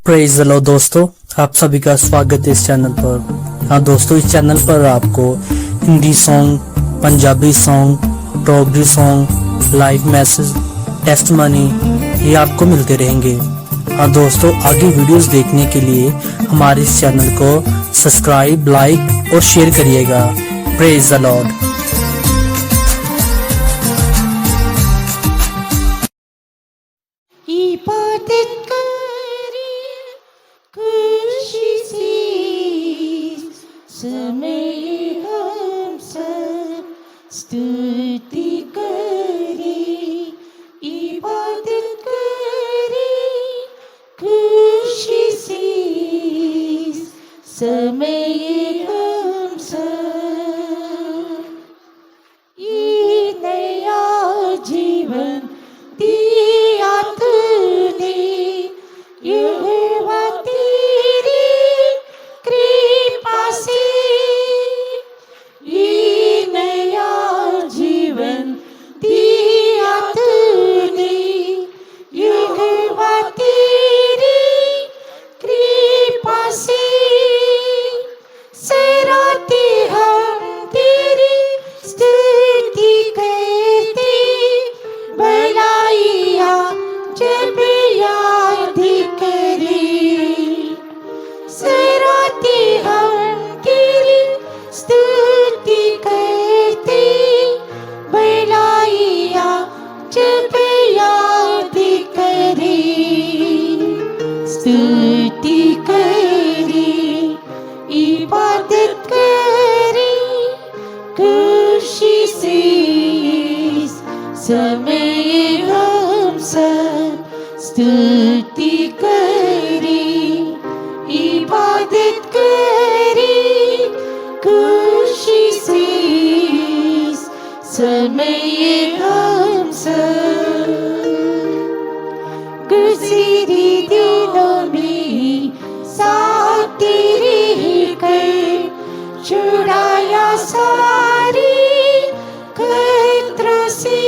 Praise the Lord दोस्तों, आप सभी का स्वागत है इस चैनल पर। हाँ दोस्तों, इस चैनल पर आपको Hindi song, Punjabi song, Dogri song, live message, testimony ये आपको मिलते रहेंगे। हाँ दोस्तों, आगे वीडियोस देखने के लिए हमारे इस चैनल को सब्सक्राइब, लाइक और शेयर करिएगा। Praise the Lord. इबादत करें खुशी से, समय हम सब स्तुति करें। इबादत करें खुशी से, समय हम सब ये नया जीवन दिया तूने, यहोवा तेरी कृपा से। ये नया जीवन दिया तूने, यहोवा तेरी कृपा से। सराहते हम तेरी स्तुति करते, भलाइया जब याद करें। सराहते हम तेरी स्तुति करते, भलाइया जब याद करें। स्तुति करें, इबादत करें खुशी से, समय हम सब स्तुति करें। इबादत करें खुशी से, समय हम सब। गुज़रे दिनों में साथ रहकर, छुड़ाया सारी खतरों से।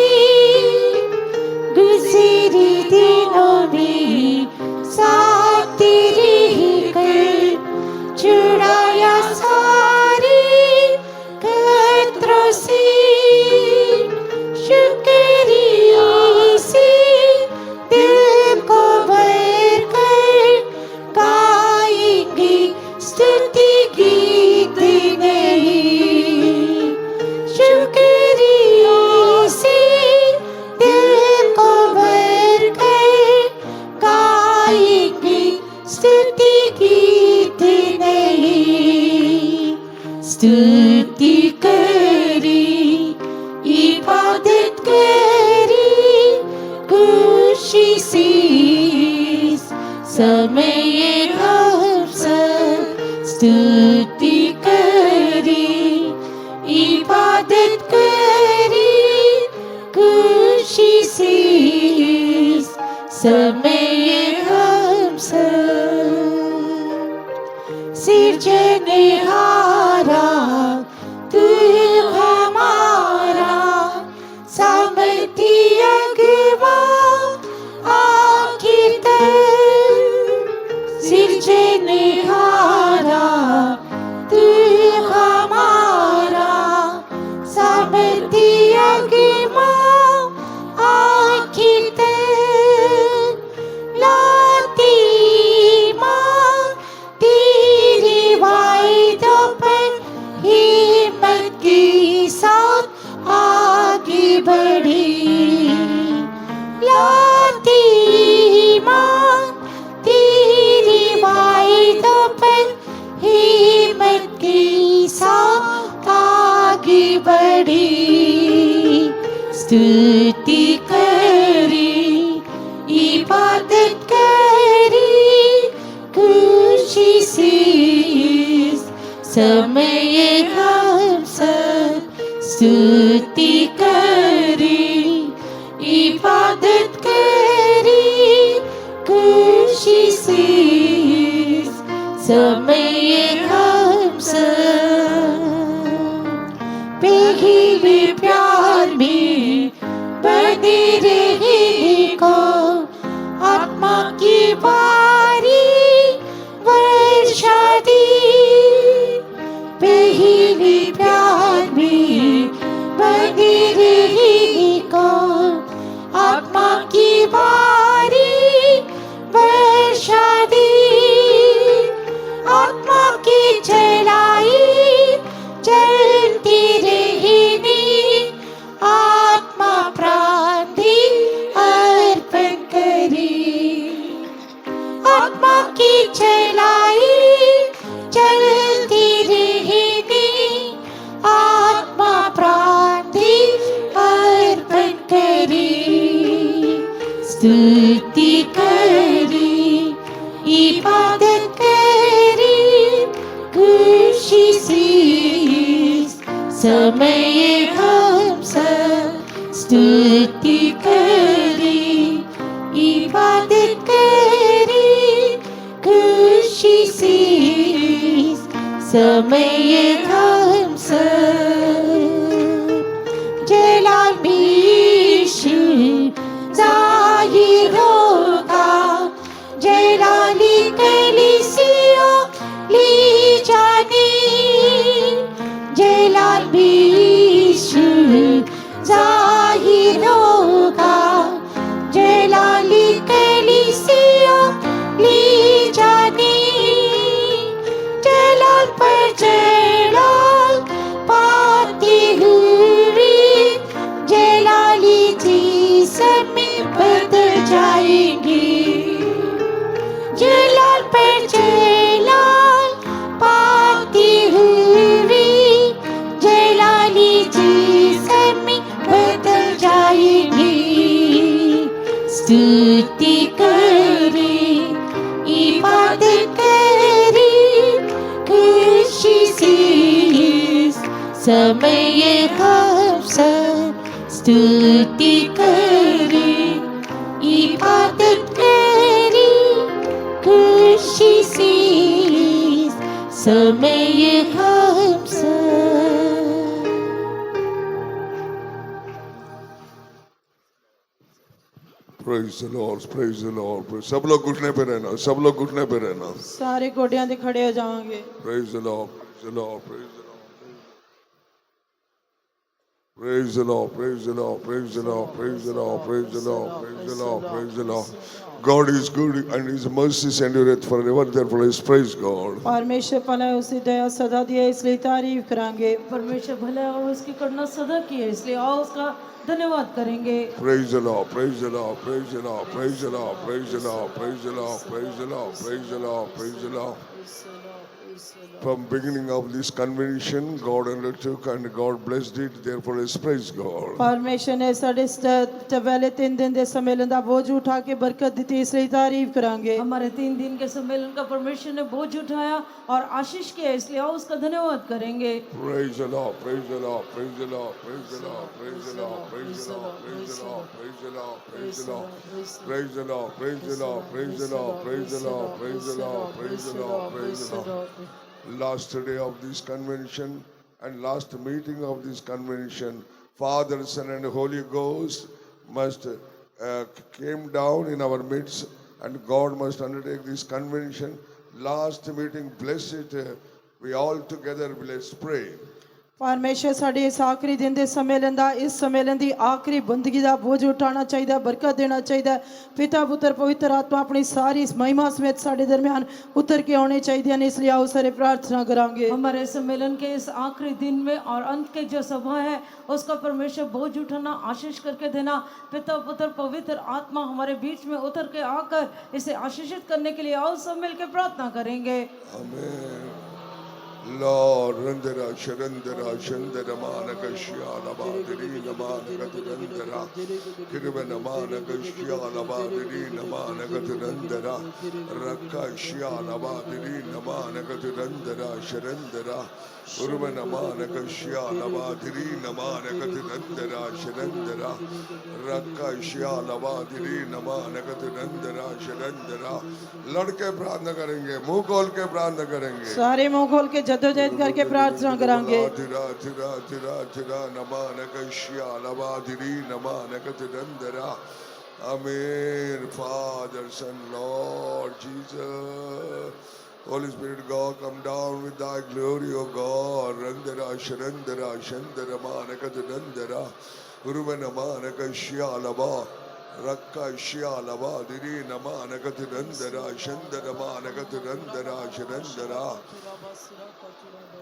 गुज़रे दिनों में साथ रहकर, छुड़ाया सारी खतरों से। शुक्रिया से दिल को भर कर, गाएंगे स्तुति गीत नहीं। शुक्रिया से दिल को भर कर, गाएंगे स्तुति गीत नहीं। स्तुति करें, इबादत करें खुशी से, समय हम सब स्तुति करें। इबादत करें खुशी से, समय हम सब। सृजनहारा तू हमारा, सामर्थी अगवा आखिर तक। सृजनहारा तू हमारा, सामर्थी अगवा आखिर तक। लाती माँ तेरे वायदों पर हिम्मत के साथ आगे बढ़ी। लाती माँ तेरे वायदों पर हिम्मत के साथ आगे बढ़ी। स्तुति करें, इबादत करें खुशी से, समय हम सब स्तुति करें। इबादत करें खुशी से, समय हम सब। पहले प्यार में बने रहने को आत्मा की बारी की चलाई चलती रहती आत्मा प्राण भी अर्पण करी स्तुति करी इबादत करी खुशी से समय हम सब स्तुति करी इबादत करी खुशी से समय हम सब जलाल बीशु जाहिर होगा जलाली कलीसिया ली जानी जलाल बीशु जाहिर होगा जलाली कलीसिया ली जानी जलाल पर जलाल पाती हुई जलाली जी समय बदल जाएंगी जलाल पर जलाल पाती हुई जलाली जी समय बदल जाएंगी स्तुति करी इबादत करी खुशी से समय हम सब स्तुति करी इबादत करी खुशी से समय हम सब Praise the Lord, praise the Lord. सब लोग घुटने पे रहना, सब लोग घुटने पे रहना. सारे गोडियां ते खड़े हो जाओगे Praise the Lord, praise the Lord, praise the Lord. Praise the Lord, praise the Lord, praise the Lord, praise the Lord, praise the Lord, praise the Lord, praise the Lord. God is good and His mercy endureth forever. Therefore, let's praise God. परमेश्वर भला है उसकी दया सदा दी है इसलिए तारीफ करांगे परमेश्वर भला है और उसकी करुणा सदा की है इसलिए आओ उसका धन्यवाद करेंगे Praise the Lord, praise the Lord, praise the Lord, praise the Lord, praise the Lord, praise the Lord, praise the Lord, praise the Lord, praise the Lord. From beginning of this convention, God undertook and God blessed it. Therefore, let's praise God. परमेश्वर ने साढ़े पहले 3 दिन दे सम्मेलन दा बोझ उठा के बरकत दी थी इसलिए तारीफ करांगे हमारे 3 दिन के सम्मेलन का परमेश्वर ने बोझ उठाया और आशीष किया इसलिए आओ उसका धन्यवाद करेंगे Praise the Lord, praise the Lord, praise the Lord, praise the Lord, praise the Lord, praise the Lord, praise the Lord, praise the Lord, praise the Lord, praise the Lord, praise the Lord, praise the Lord, praise the Lord, praise the Lord, praise the Lord, praise the Lord. Last day of this convention and last meeting of this convention, Father, Son, and Holy Ghost must came down in our midst, and God must undertake this convention. Last meeting, bless it. We all together, let's pray. परमेश्वर साढ़े इस आखिरी दिन दे सम्मेलन दा इस सम्मेलन दी आखिरी बंदगी दा बोझ उठाना चाहिए बरकत देना चाहिए पिता पुत्र पवित्र आत्मा अपनी सारी इस महिमा समेत साढ़े दरमियान उतर के आने चाहिए इसलिए आओ सारे प्रार्थना करांगे हमारे सम्मेलन के इस आखिरी दिन में और अंत के जो सभा है उसका परमेश्वर बोझ उठाना आशीष करके देना पिता पुत्र पवित्र आत्मा हमारे बीच में उतर के आकर इसे आशीषित करने के लिए आओ सब मिलकर प्रार्थना करेंगे Amen. Lord, Randara, Sharandara, Shandara, Manaka, Shyala, Badiri, Namanaka, Randara, Kirvana, Manaka, Shyala, Badiri, Namanaka, Randara, Raka, Shyala, Badiri, Namanaka, Randara, Sharandara, Urvana, Manaka, Shyala, Badiri, Namanaka, Randara, Sharandara, Raka, Shyala, Badiri, Namanaka, Randara, Sharandara. लड़के प्रार्थना करेंगे मुंह खोल के प्रार्थना करेंगे सारे मुंह खोल के जद्दोजहद करके प्रार्थना करांगे तिरा तिरा तिरा तिरा नमानक श्यालवादिरी नमानक तिरंदरा Amen. Father, Son, Lord Jesus, Holy Spirit, God, come down with Thy glory, O God. Randara, Sharandara, Shandara, Manaka, Randara, Urvana, Manaka, Shyalava. Rakka Shyalava Diri Nama Nagatirandara Shandarama Nagatirandara Sharandara.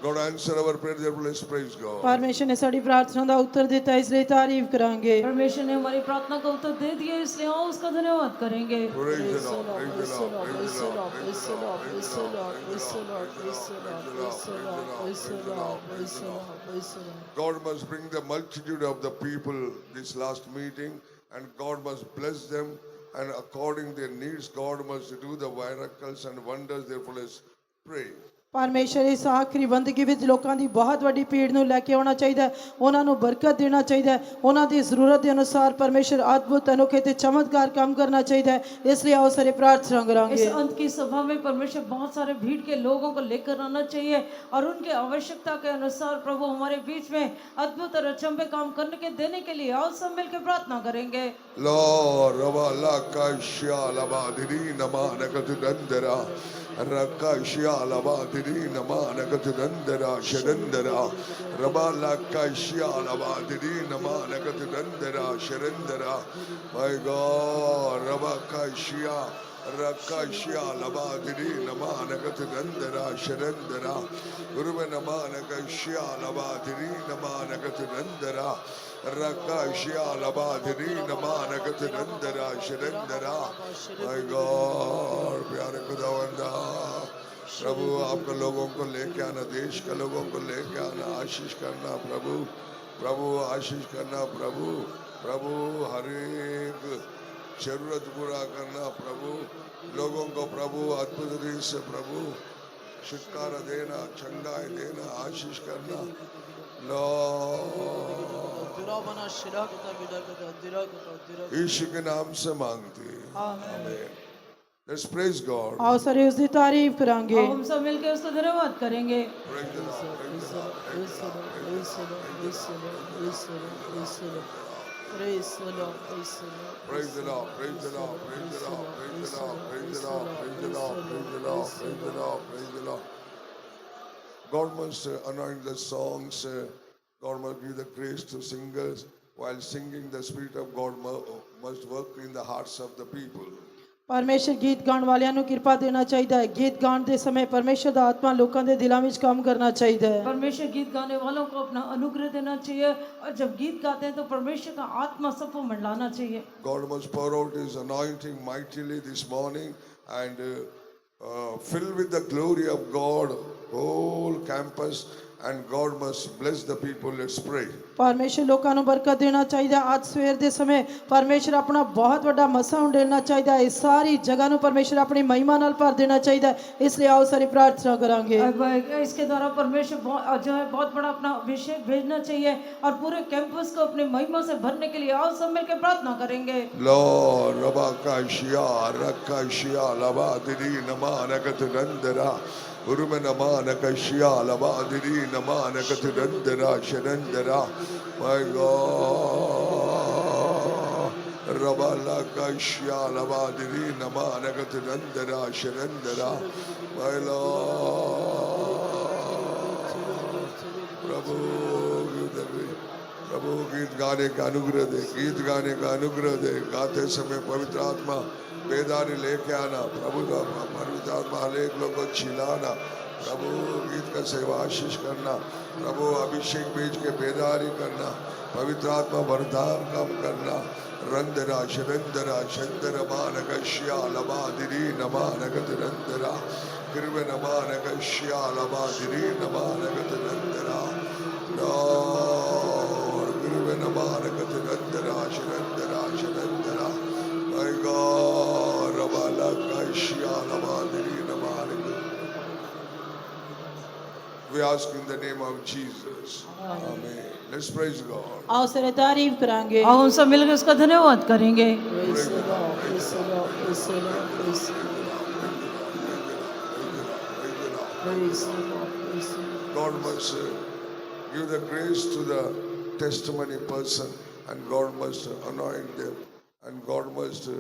God answer our prayer, therefore let's praise God. ਪਰਮੇਸ਼ਰ ਨੇ ਸਾਡੀ ਪ੍ਰਾਰਥਨਾ ਦਾ ਉੱਤਰ ਦਿੱਤਾ ਇਸ ਲਈ ਤਾਰੀਫ ਕਰਾਂਗੇ परमेश्वर ने हमारी प्रार्थना का उत्तर दे दिया, इसलिए आओ उसका धन्यवाद करेंगे। Praise the Lord, praise the Lord, praise the Lord, praise the Lord, praise the Lord, praise the Lord, praise the Lord, praise the Lord, praise the Lord, praise the Lord, praise the Lord. God must bring the multitude of the people this last meeting, and God must bless them, and according their needs, God must do the miracles and wonders. Therefore, let's pray. ਪਰਮੇਸ਼ਰ ਇਸ ਆਖਰੀ ਬੰਦਗੀ ਵਿੱਚ ਲੋਕਾਂ ਦੀ ਬਹੁਤ ਵੱਡੀ ਭੀੜ ਨੂੰ ਲੈ ਕੇ ਆਉਣਾ ਚਾਹੀਦਾ ਹੈ, ਉਹਨਾਂ ਨੂੰ ਬਰਕਤ ਦੇਣਾ ਚਾਹੀਦਾ ਹੈ, ਉਹਨਾਂ ਦੀ ਜ਼ਰੂਰਤ ਦੇ ਅਨੁਸਾਰ ਪਰਮੇਸ਼ਰ ਅਦਭੁਤ ਅਨੋਖੇ ਤੇ ਚਮਤਕਾਰ ਕੰਮ ਕਰਨਾ ਚਾਹੀਦਾ ਹੈ। ਇਸ ਲਈ ਆਓ ਸਾਰੇ ਪ੍ਰਾਰਥਨਾ इस ਕਰਾਂਗੇ। अंत की सभा में परमेश्वर बहुत सारे भीड़ के लोगों को लेकर आना चाहिए और उनके आवश्यकता के अनुसार प्रभु हमारे बीच में अद्भुत और अचंभे काम करने के देने के लिए आओ सब मिलकर प्रार्थना करेंगे। Lord, Ravalaka Shyalava Diri Nama Nagatirandara Rakka Shyalava Diri Nama Nagatirandara Sharandara Rabalaka Shyalava Diri Nama Nagatirandara Sharandara. My God, Rabaka Shya Rakka Shyalava Diri Nama Nagatirandara Sharandara Guruva Nama Nagashyalava Diri Nama Nagatirandara Rakka Shyalava Diri Nama Nagatirandara Sharandara. My God, प्यारे खुदावंदा प्रभु, आपके लोगों को लेके आना, देश के लोगों को लेके आना, आशीष करना प्रभु, प्रभु आशीष करना प्रभु, प्रभु हर एक जरूरत पूरा करना प्रभु, लोगों को प्रभु अद्भुत रीति से प्रभु छुटकारा देना, चंगाई देना, आशीष करना। यीशु के नाम से मांगते हैं, आमीन। Let's praise God. ਆਓ ਸਾਰੇ ਉਸ ਦੀ ਤਾਰੀਫ ਕਰਾਂਗੇ। आओ हम सब मिलकर उसका धन्यवाद करेंगे। Praise the Lord, praise the Lord, praise the Lord, praise the Lord, praise the Lord, praise the Lord, praise the Lord. Praise the Lord, praise the Lord. Praise the Lord, praise the Lord, praise the Lord, praise the Lord, praise the Lord, praise the Lord, praise the Lord, praise the Lord, praise the Lord. God must anoint the songs, God must give the grace to singers. While singing, the Spirit of God must work in the hearts of the people. ਪਰਮੇਸ਼ਰ ਗੀਤ ਗਾਉਣ ਵਾਲਿਆਂ ਨੂੰ ਕਿਰਪਾ ਦੇਣਾ ਚਾਹੀਦਾ ਹੈ। ਗੀਤ ਗਾਉਣ ਦੇ ਸਮੇਂ ਪਰਮੇਸ਼ਰ ਦਾ ਆਤਮਾ ਲੋਕਾਂ ਦੇ ਦਿਲਾਂ ਵਿੱਚ ਕੰਮ ਕਰਨਾ ਚਾਹੀਦਾ ਹੈ। परमेश्वर गीत गाने वालों को अपना अनुग्रह देना चाहिए और जब गीत गाते हैं तो परमेश्वर का आत्मा सबको मंडलाना चाहिए। God must pour out His anointing mightily this morning and fill with the glory of God whole campus, and God must bless the people. Let's pray. ਪਰਮੇਸ਼ਰ ਲੋਕਾਂ ਨੂੰ ਬਰਕਤ ਦੇਣਾ ਚਾਹੀਦਾ। ਅੱਜ ਸਵੇਰ ਦੇ ਸਮੇਂ ਪਰਮੇਸ਼ਰ ਆਪਣਾ ਬਹੁਤ ਵੱਡਾ ਮਸਾ ਉਡੇਲਣਾ ਚਾਹੀਦਾ ਹੈ। ਇਸ ਸਾਰੀ ਜਗ੍ਹਾ ਨੂੰ ਪਰਮੇਸ਼ਰ ਆਪਣੀ ਮਹਿਮਾ ਨਾਲ ਭਰ ਦੇਣਾ ਚਾਹੀਦਾ ਹੈ। ਇਸ ਲਈ ਆਓ ਸਾਰੀ ਪ੍ਰਾਰਥਨਾ ਕਰਾਂਗੇ। इसके द्वारा परमेश्वर जो है बहुत बड़ा अपना अभिषेक भेजना चाहिए और पूरे कैंपस को अपनी महिमा से भरने के लिए आओ सब मिलकर प्रार्थना करेंगे। Lord, Rabakashya, Rakashya, Lavadiri, Namanakaturandara, Urumanamanagasya, Lavadiri, Namanakaturandara, Sharandara. My God, Rabalakashya, Lavadiri, Namanakaturandara, Sharandara. My Lord, Prabhu, give the way. प्रभु गीत गाने का अनुग्रह दे, गीत गाने का अनुग्रह दे, गाते समय पवित्र आत्मा बेदारी लेके आना प्रभु, पवित्र आत्मा अनेक लोगों को छिलाना प्रभु, गीत का सेवा आशीष करना प्रभु, अभिषेक बीज के बेदारी करना, पवित्र आत्मा वरदान काम करना। रंदरा शरंदरा शंदर मानकश्या लबादिरी नमानगत रंदरा कृव नमानकश्या लबादिरी नमानगत रंदरा Namanakaturandara, Sharandara, Sharandara. My God, Rabalakashya, Lavadiri, Namanaka. We ask in the name of Jesus. Amen. Let's praise God. आओ सारे तारीफ करांगे। आओ हम सब मिलकर उसका धन्यवाद करेंगे। Praise the Lord, praise the Lord, praise the Lord, praise the Lord, praise the Lord, praise the Lord. God must give the grace to the testimony person, and God must anoint them, and God must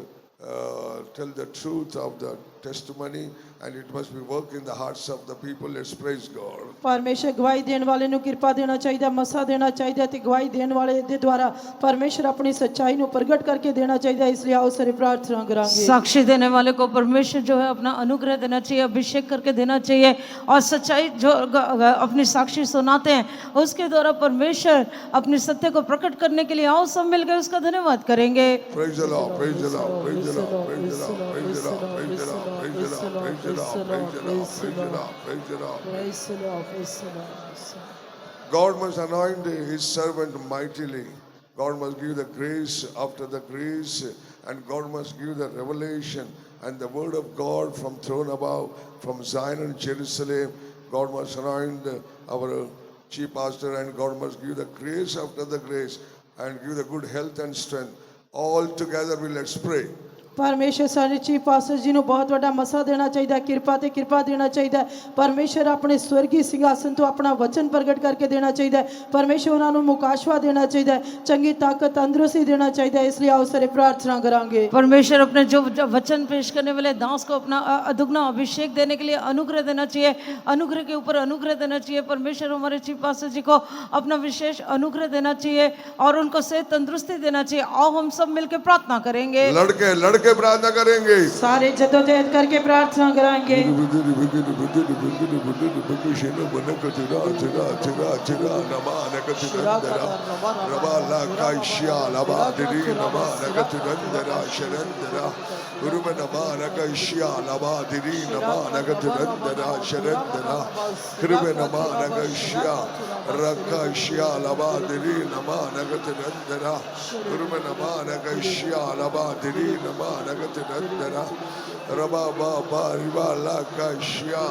tell the truth of the testimony, and it must be work in the hearts of the people. Let's praise God. ਪਰਮੇਸ਼ਰ ਗਵਾਹੀ ਦੇਣ ਵਾਲੇ ਨੂੰ ਕਿਰਪਾ ਦੇਣਾ ਚਾਹੀਦਾ, ਮਸਾ ਦੇਣਾ ਚਾਹੀਦਾ ਤੇ ਗਵਾਹੀ ਦੇਣ ਵਾਲੇ ਦੇ ਦੁਆਰਾ ਪਰਮੇਸ਼ਰ ਆਪਣੀ ਸੱਚਾਈ ਨੂੰ ਪ੍ਰਗਟ ਕਰਕੇ ਦੇਣਾ ਚਾਹੀਦਾ। ਇਸ ਲਈ ਆਓ ਸਾਰੇ ਪ੍ਰਾਰਥਨਾ ਕਰਾਂਗੇ। साक्षी देने वाले को परमेश्वर जो है अपना अनुग्रह देना चाहिए, अभिषेक करके देना चाहिए, और सच्चाई जो अपनी साक्षी सुनाते हैं उसके द्वारा परमेश्वर अपनी सत्य को प्रकट करने के लिए आओ सब मिलकर उसका धन्यवाद करेंगे। Praise the Lord, praise the Lord, praise the Lord, praise the Lord, praise the Lord, praise the Lord, praise the Lord, praise the Lord, praise the Lord, praise the Lord, praise the Lord. God must anoint his servant mightily. God must give the grace after the grace, and God must give the revelation and the word of God from throne above, from Zion and Jerusalem. God must anoint our chief pastor, and God must give the grace after the grace and give the good health and strength. All together we let's pray. ਪਰਮੇਸ਼ਰ ਸਾਡੇ chief pastor ਜੀ ਨੂੰ ਬਹੁਤ ਵੱਡਾ ਮਸਾ ਦੇਣਾ ਚਾਹੀਦਾ, ਕਿਰਪਾ ਤੇ ਕਿਰਪਾ ਦੇਣਾ ਚਾਹੀਦਾ। ਪਰਮੇਸ਼ਰ ਆਪਣੇ ਸਵਰਗੀ ਸਿੰਘਾਸਨ ਤੋਂ ਆਪਣਾ ਵਚਨ ਪ੍ਰਗਟ ਕਰਕੇ ਦੇਣਾ ਚਾਹੀਦਾ। ਪਰਮੇਸ਼ਰ ਉਹਨਾਂ ਨੂੰ ਮੁਕਾਸ਼ਵਾ ਦੇਣਾ ਚਾਹੀਦਾ, ਚੰਗੀ ਤਾਕਤ ਤੰਦਰੁਸਤੀ ਦੇਣਾ ਚਾਹੀਦਾ। ਇਸ ਲਈ ਆਓ ਸਾਰੇ ਪ੍ਰਾਰਥਨਾ ਕਰਾਂਗੇ। परमेश्वर अपने जो वचन पेश करने वाले दास को अपना अदुगना अभिषेक देने के लिए अनुग्रह देना चाहिए, अनुग्रह के ऊपर अनुग्रह देना चाहिए। परमेश्वर हमारे चीफ पास्टर जी को अपना विशेष अनुग्रह देना चाहिए और उनको सेहत तंदुरुस्ती देना चाहिए। आओ हम सब मिलकर प्रार्थना करेंगे। लड़के प्रार्थना करेंगे। सारे जद्दोजहद करके प्रार्थना कराएंगे। Raba ba riba la kashya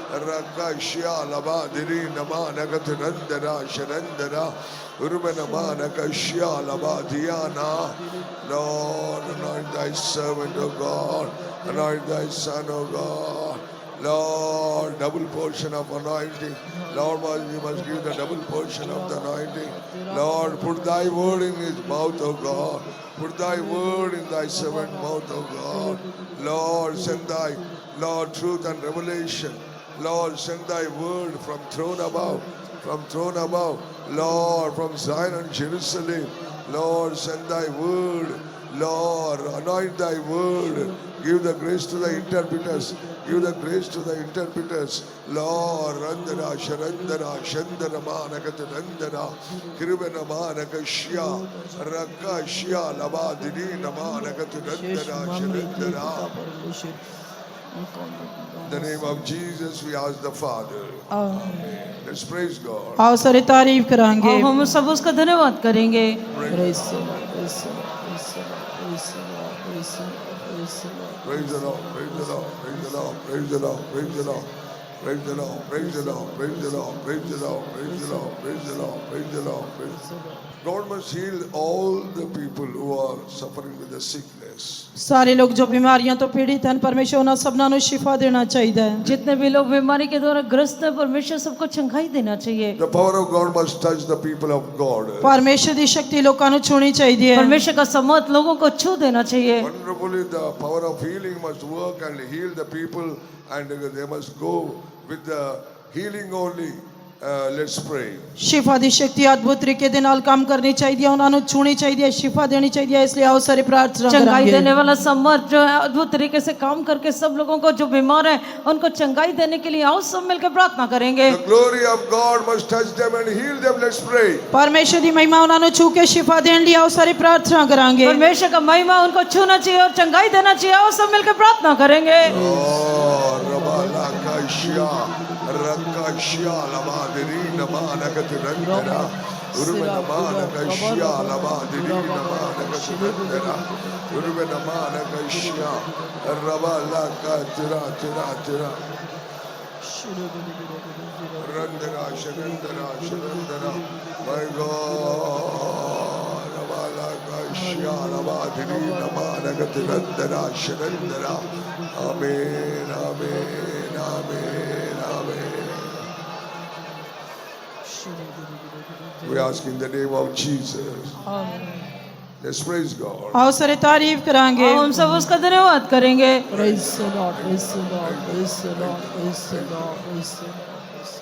rakashya laba diri nama nagatanandara sharandara urmana mana kashya laba diyana. Lord, anoint thy servant, O God, anoint thy son, O God. Lord, double portion of anointing. Lord, you must give the double portion of the anointing. Lord, put thy word in his mouth, O God. Put thy word in thy servant mouth, O God. Lord, send thy, Lord, truth and revelation. Lord, send thy word from throne above. From throne above. Lord, from Zion and Jerusalem. Lord, send thy word. Lord, anoint thy word. Give the grace to the interpreters. Give the grace to the interpreters. Lord, Randara, Sharandara, Shandara, Manakatanandara, Kirivana, Manakashya, Rakashya, Labadini, Namanakatanandara, Sharandara. In the name of Jesus, we ask the Father. Amen. Let's praise God. आओ सारे तारीफ कराएंगे। आओ हम सब उसका धन्यवाद करेंगे। Praise the Lord, praise the Lord, praise the Lord, praise the Lord, praise the Lord, praise the Lord. Praise the Lord, praise the Lord, praise the Lord, praise the Lord, praise the Lord, praise the Lord, praise the Lord, praise the Lord. God must heal all the people who are suffering with the sickness. सारे लोग जो बीमारियां तो पीड़ित हैं, परमेश्वर उन्हें सबना नु शिफा देना चाहिए। जितने भी लोग बीमारी के द्वारा ग्रस्त है, परमेश्वर सबको चंगाई देना चाहिए। The power of God must touch the people of God. परमेश्वर दी शक्ति लोगों नु छूनी चाहिए। परमेश्वर का समर्थ लोगों को छू देना चाहिए। Wonderfully, the power of healing must work and heal the people, and they must go with the healing only. Let's pray. शिफा दी शक्ति अद्भुत तरीके दे नाल काम करनी चाहिए, उन्हां नु छूनी चाहिए, शिफा देनी चाहिए। इसलिए आओ सारे प्रार्थना चंगाई करेंगे। देने वाला समर्थ जो है अद्भुत तरीके से काम करके सब लोगों को जो बीमार है उनको चंगाई देने के लिए आओ सब मिलकर प्रार्थना करेंगे। The glory of God must touch them and heal them. Let's pray. परमेश्वर दी महिमा उन्हां नु छू के शिफा देने लिए आओ सारे प्रार्थना करेंगे। परमेश्वर का महिमा उनको छूना चाहिए और चंगाई देना चाहिए। आओ सब मिलकर प्रार्थना करेंगे। Oh, Rabala Kashya, Rakashya, Labadiri, Namanakatirandara, Urvanamana Labadiri, Namanakatirandara, Urvanamana Rabala Katira, Tira, Tira. Randara, Sharandara, Sharandara, my God, Rabala Kashya, Labadiri, Namanakatirandara, Sharandara. Amen, amen, amen, amen. We ask in the name of Jesus. Let's praise God. आओ सारे तारीफ करांगे। और हम सब उसका धन्यवाद करेंगे। Praise the Lord, praise the Lord, praise the Lord, praise the Lord, praise the Lord.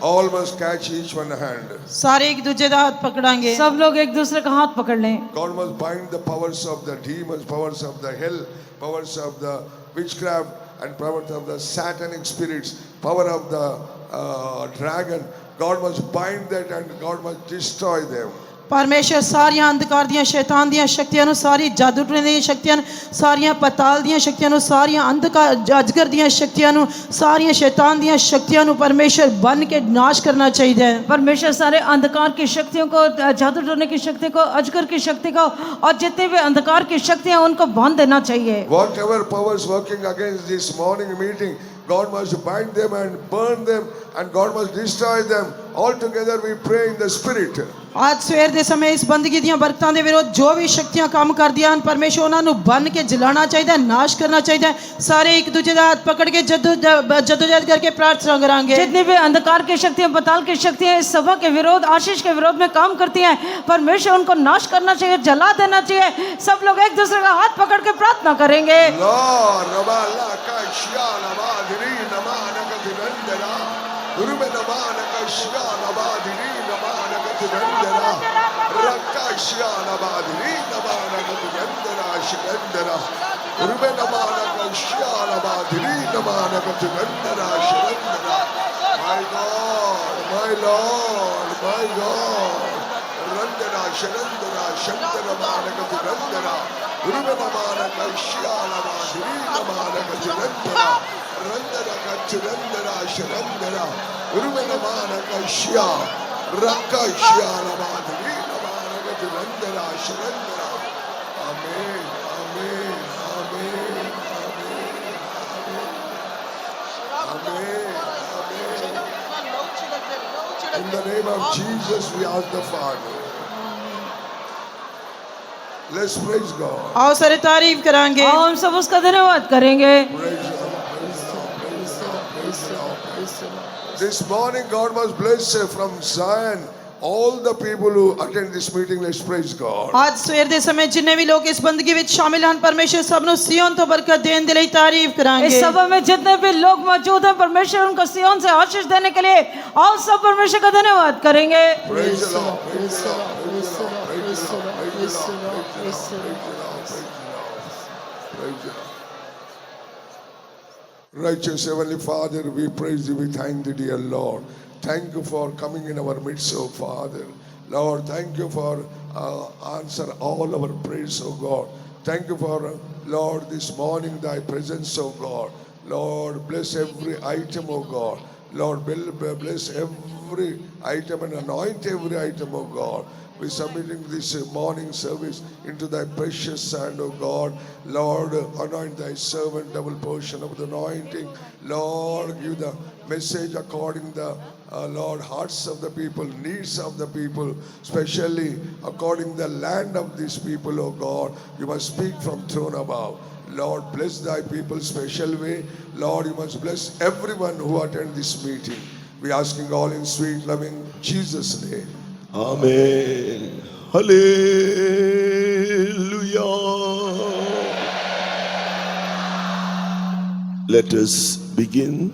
All must catch each one hand. सारे एक दूजे का हाथ पकड़ांगे। सब लोग एक दूसरे का हाथ पकड़ लें। God must bind the powers of the demons, powers of the hell, powers of the witchcraft, and powers of the satanic spirits, power of the dragon. God must bind that and God must destroy them. परमेश्वर सारियां अंधकार दियां शैतान दियां शक्तियां नु सारी जादू टोने दियां शक्तियां सारियां पताल दियां शक्तियां नु सारियां अंधकार अजगर दियां शक्तियां नु सारियां शैतान दियां शक्तियां नु परमेश्वर बन के नाश करना चाहिए। परमेश्वर सारे अंधकार की शक्तियों को, जादू टोने की शक्ति को, अजगर की शक्ति को और जितने भी अंधकार की शक्तियां उनको बांध देना चाहिए। Whatever powers working against this morning meeting, God must bind them and burn them, and God must destroy them. All together we pray in the Spirit. आज सवेर दे समय इस बंदगी दियां बरकतां दे विरोध जो भी शक्तियां काम कर दियां परमेश्वर उन्हां नु बन के जलाना चाहिए, नाश करना चाहिए। सारे एक दूजे का हाथ पकड़ के जदोजहद करके प्रार्थना करांगे। जितनी भी अंधकार की शक्तियां, बताल की शक्तियां इस सभा के विरोध, आशीष के विरोध में काम करती हैं, परमेश्वर उनको नाश करना चाहिए, जला देना चाहिए। सब लोग एक दूसरे का हाथ पकड़ के प्रार्थना करेंगे। Lord, Rabala Kashyala Badiri Namana Katinandara, Urube Namana Kashyala Badiri Namana Katinandara, Rakashyala Badiri Namana Katinandara, Shikandara, Urube Namana Kashyala Badiri Namana Katinandara, Shikandara. My God, my Lord, my God. Randara, Sharandara, Shantara Manaka Randara, Urubana Kashyala Madhuri Namanaka Randara, Randara Kachurandara, Sharandara, Urubana Kashya, Rakashyala Madhuri Namanaka Randara, Sharandara. Amen, Amen, Amen, Amen, Amen, Amen. In the name of Jesus, we ask the Father. Let's praise God. आओ सारे तारीफ करांगे। और हम सब उसका धन्यवाद करेंगे। Praise the Lord, praise the Lord, praise the Lord, praise the Lord, praise the Lord. This morning, God must bless from Zion all the people who attend this meeting. Let's praise God. आज सवेर दे समय जिन्ने भी लोग इस बंदगी विच शामिल हैं परमेश्वर सबनु सियोन तो बरकत देने दे लिए तारीफ करांगे। इस सभा में जितने भी लोग मौजूद हैं परमेश्वर उनको सियोन से आशीष देने के लिए और सब परमेश्वर का धन्यवाद करेंगे। Praise the Lord, praise the Lord, praise the Lord, praise the Lord, praise the Lord, praise the Lord, praise the Lord. Righteous Heavenly Father, we praise you, we thank you, dear Lord. Thank you for coming in our midst, oh Father. Lord, thank you for answer all our prayers, oh God. Thank you for, Lord, this morning thy presence, oh God. Lord, bless every item, oh God. Lord, bless every item and anoint every item, oh God. We're submitting this morning service into thy precious hand, O God. Lord, anoint thy servant, double portion of the anointing. Lord, give the message according the Lord, hearts of the people, needs of the people, especially according the land of these people, O God. You must speak from throne above. Lord, bless thy people special way. Lord, you must bless everyone who attend this meeting. We asking all in sweet, loving Jesus' name. Amen. Hallelujah. Let us begin